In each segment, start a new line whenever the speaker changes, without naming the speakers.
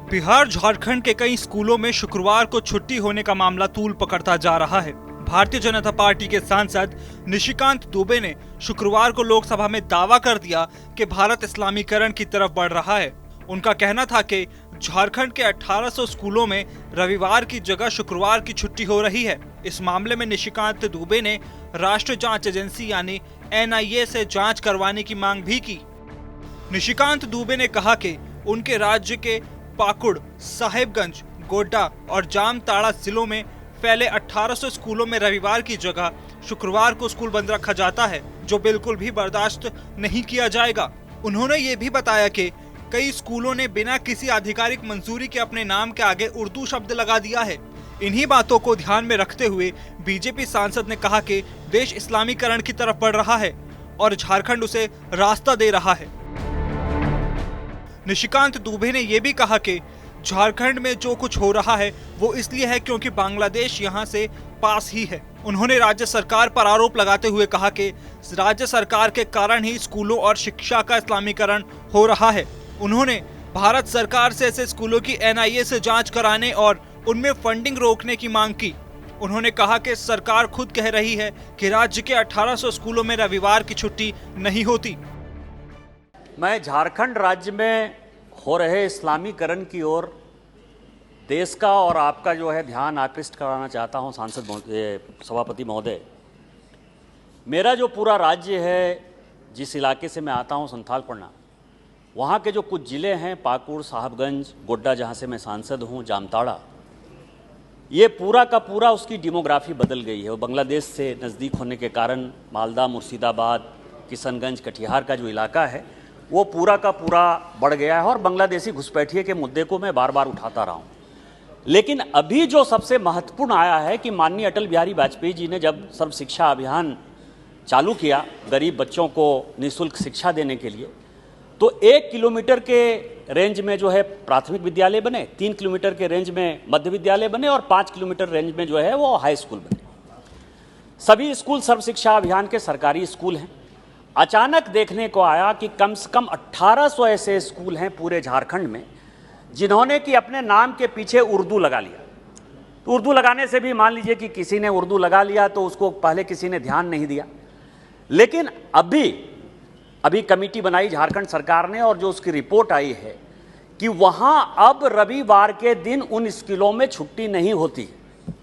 बिहार झारखंड के कई स्कूलों में शुक्रवार को छुट्टी होने का मामला तूल पकड़ता जा रहा है। भारतीय जनता पार्टी के सांसद निशिकांत दुबे ने शुक्रवार को लोकसभा में दावा कर दिया कि भारत इस्लामीकरण की तरफ बढ़ रहा है। उनका कहना था कि झारखंड के 1800 स्कूलों में रविवार की जगह शुक्रवार की छुट्टी हो रही है। इस मामले में निशिकांत दुबे ने राष्ट्रीय जांच एजेंसी यानी NIA से जांच करवाने की मांग भी की। निशिकांत दुबे ने कहा कि उनके राज्य के पाकुड़, साहेबगंज, गोड्डा और जामताड़ा जिलों में फैले 1800 स्कूलों में रविवार की जगह शुक्रवार को स्कूल बंद रखा जाता है, जो बिल्कुल भी बर्दाश्त नहीं किया जाएगा। उन्होंने ये भी बताया कि कई स्कूलों ने बिना किसी आधिकारिक मंजूरी के अपने नाम के आगे उर्दू शब्द लगा दिया है। इन्हीं बातों को ध्यान में रखते हुए बीजेपी सांसद ने कहा कि देश इस्लामीकरण की तरफ बढ़ रहा है और झारखंड उसे रास्ता दे रहा है। निशिकांत दुबे ने यह भी कहा कि झारखंड में जो कुछ हो रहा है वो इसलिए है क्योंकि बांग्लादेश यहां से पास ही है। उन्होंने राज्य सरकार पर आरोप लगाते हुए कहा कि राज्य सरकार के कारण ही स्कूलों और शिक्षा का इस्लामीकरण हो रहा है। उन्होंने भारत सरकार से ऐसे स्कूलों की NIA से जांच कराने और उनमें फंडिंग रोकने की मांग की। उन्होंने कहा कि सरकार खुद कह रही है कि राज्य के 1800 स्कूलों में रविवार की छुट्टी नहीं होती।
मैं झारखंड राज्य में हो रहे इस्लामीकरण की ओर देश का और आपका जो है ध्यान आकृष्ट कराना चाहता हूं। सभापति महोदय, मेरा जो पूरा राज्य है, जिस इलाके से मैं आता हूं, संथालपन्ना, वहाँ के जो कुछ ज़िले हैं, पाकुड़, साहबगंज, गोड्डा, जहाँ से मैं सांसद हूँ, जामताड़ा, ये पूरा का पूरा उसकी डेमोग्राफी बदल गई है। वो बांग्लादेश से नज़दीक होने के कारण मालदा, मुर्शिदाबाद, किशनगंज, कटिहार का जो इलाका है वो पूरा का पूरा बढ़ गया है और बांग्लादेशी घुसपैठिए के मुद्दे को मैं बार बार उठाता रहा हूँ। लेकिन अभी जो सबसे महत्वपूर्ण आया है कि माननीय अटल बिहारी वाजपेयी जी ने जब सर्व शिक्षा अभियान चालू किया गरीब बच्चों को निःशुल्क शिक्षा देने के लिए, तो 1 किलोमीटर के रेंज में जो है प्राथमिक विद्यालय बने, 3 किलोमीटर के रेंज में मध्य विद्यालय बने और 5 किलोमीटर रेंज में जो है वो हाई स्कूल बने। सभी स्कूल सर्व शिक्षा अभियान के सरकारी स्कूल हैं। अचानक देखने को आया कि कम से कम 1800 ऐसे स्कूल हैं पूरे झारखंड में जिन्होंने कि अपने नाम के पीछे उर्दू लगा लिया। तो उर्दू लगाने से भी मान लीजिए कि किसी ने उर्दू लगा लिया तो उसको पहले किसी ने ध्यान नहीं दिया, लेकिन अभी कमेटी बनाई झारखंड सरकार ने और जो उसकी रिपोर्ट आई है कि वहां अब रविवार के दिन उन स्कूलों में छुट्टी नहीं होती।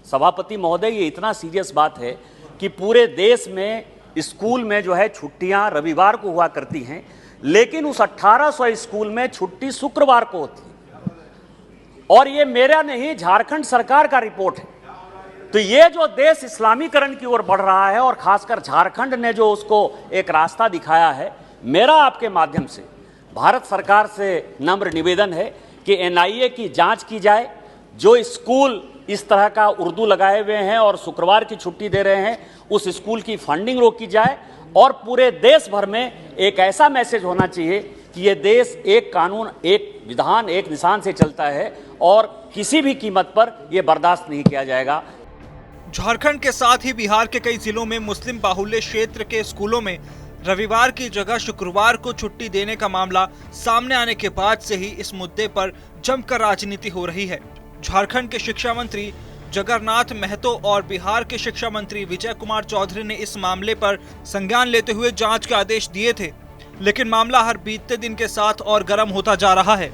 सभापति महोदय, ये इतना सीरियस बात है कि पूरे देश में स्कूल में जो है छुट्टियां रविवार को हुआ करती हैं, लेकिन उस 1800 स्कूल में छुट्टी शुक्रवार को होती है। और ये मेरा नहीं, झारखंड सरकार का रिपोर्ट है। तो ये जो देश इस्लामीकरण की ओर बढ़ रहा है और खासकर झारखंड ने जो उसको एक रास्ता दिखाया है, मेरा आपके माध्यम से भारत सरकार से नम्र निवेदन है कि NIA की जांच की जाए। जो स्कूल इस तरह का उर्दू लगाए हुए हैं और शुक्रवार की छुट्टी दे रहे हैं, उस स्कूल की फंडिंग रोकी जाए और पूरे देश भर में एक ऐसा मैसेज होना चाहिए कि ये देश एक कानून, एक विधान, एक निशान से चलता है और किसी भी कीमत पर यह बर्दाश्त नहीं किया जाएगा।
झारखंड के साथ ही बिहार के कई जिलों में मुस्लिम बाहुल्य क्षेत्र के स्कूलों में रविवार की जगह शुक्रवार को छुट्टी देने का मामला सामने आने के बाद से ही इस मुद्दे पर जमकर राजनीति हो रही है। झारखंड के शिक्षा मंत्री जगन्नाथ महतो और बिहार के शिक्षा मंत्री विजय कुमार चौधरी ने इस मामले पर संज्ञान लेते हुए जांच के आदेश दिए थे, लेकिन मामला हर बीतते दिन के साथ और गर्म होता जा रहा है।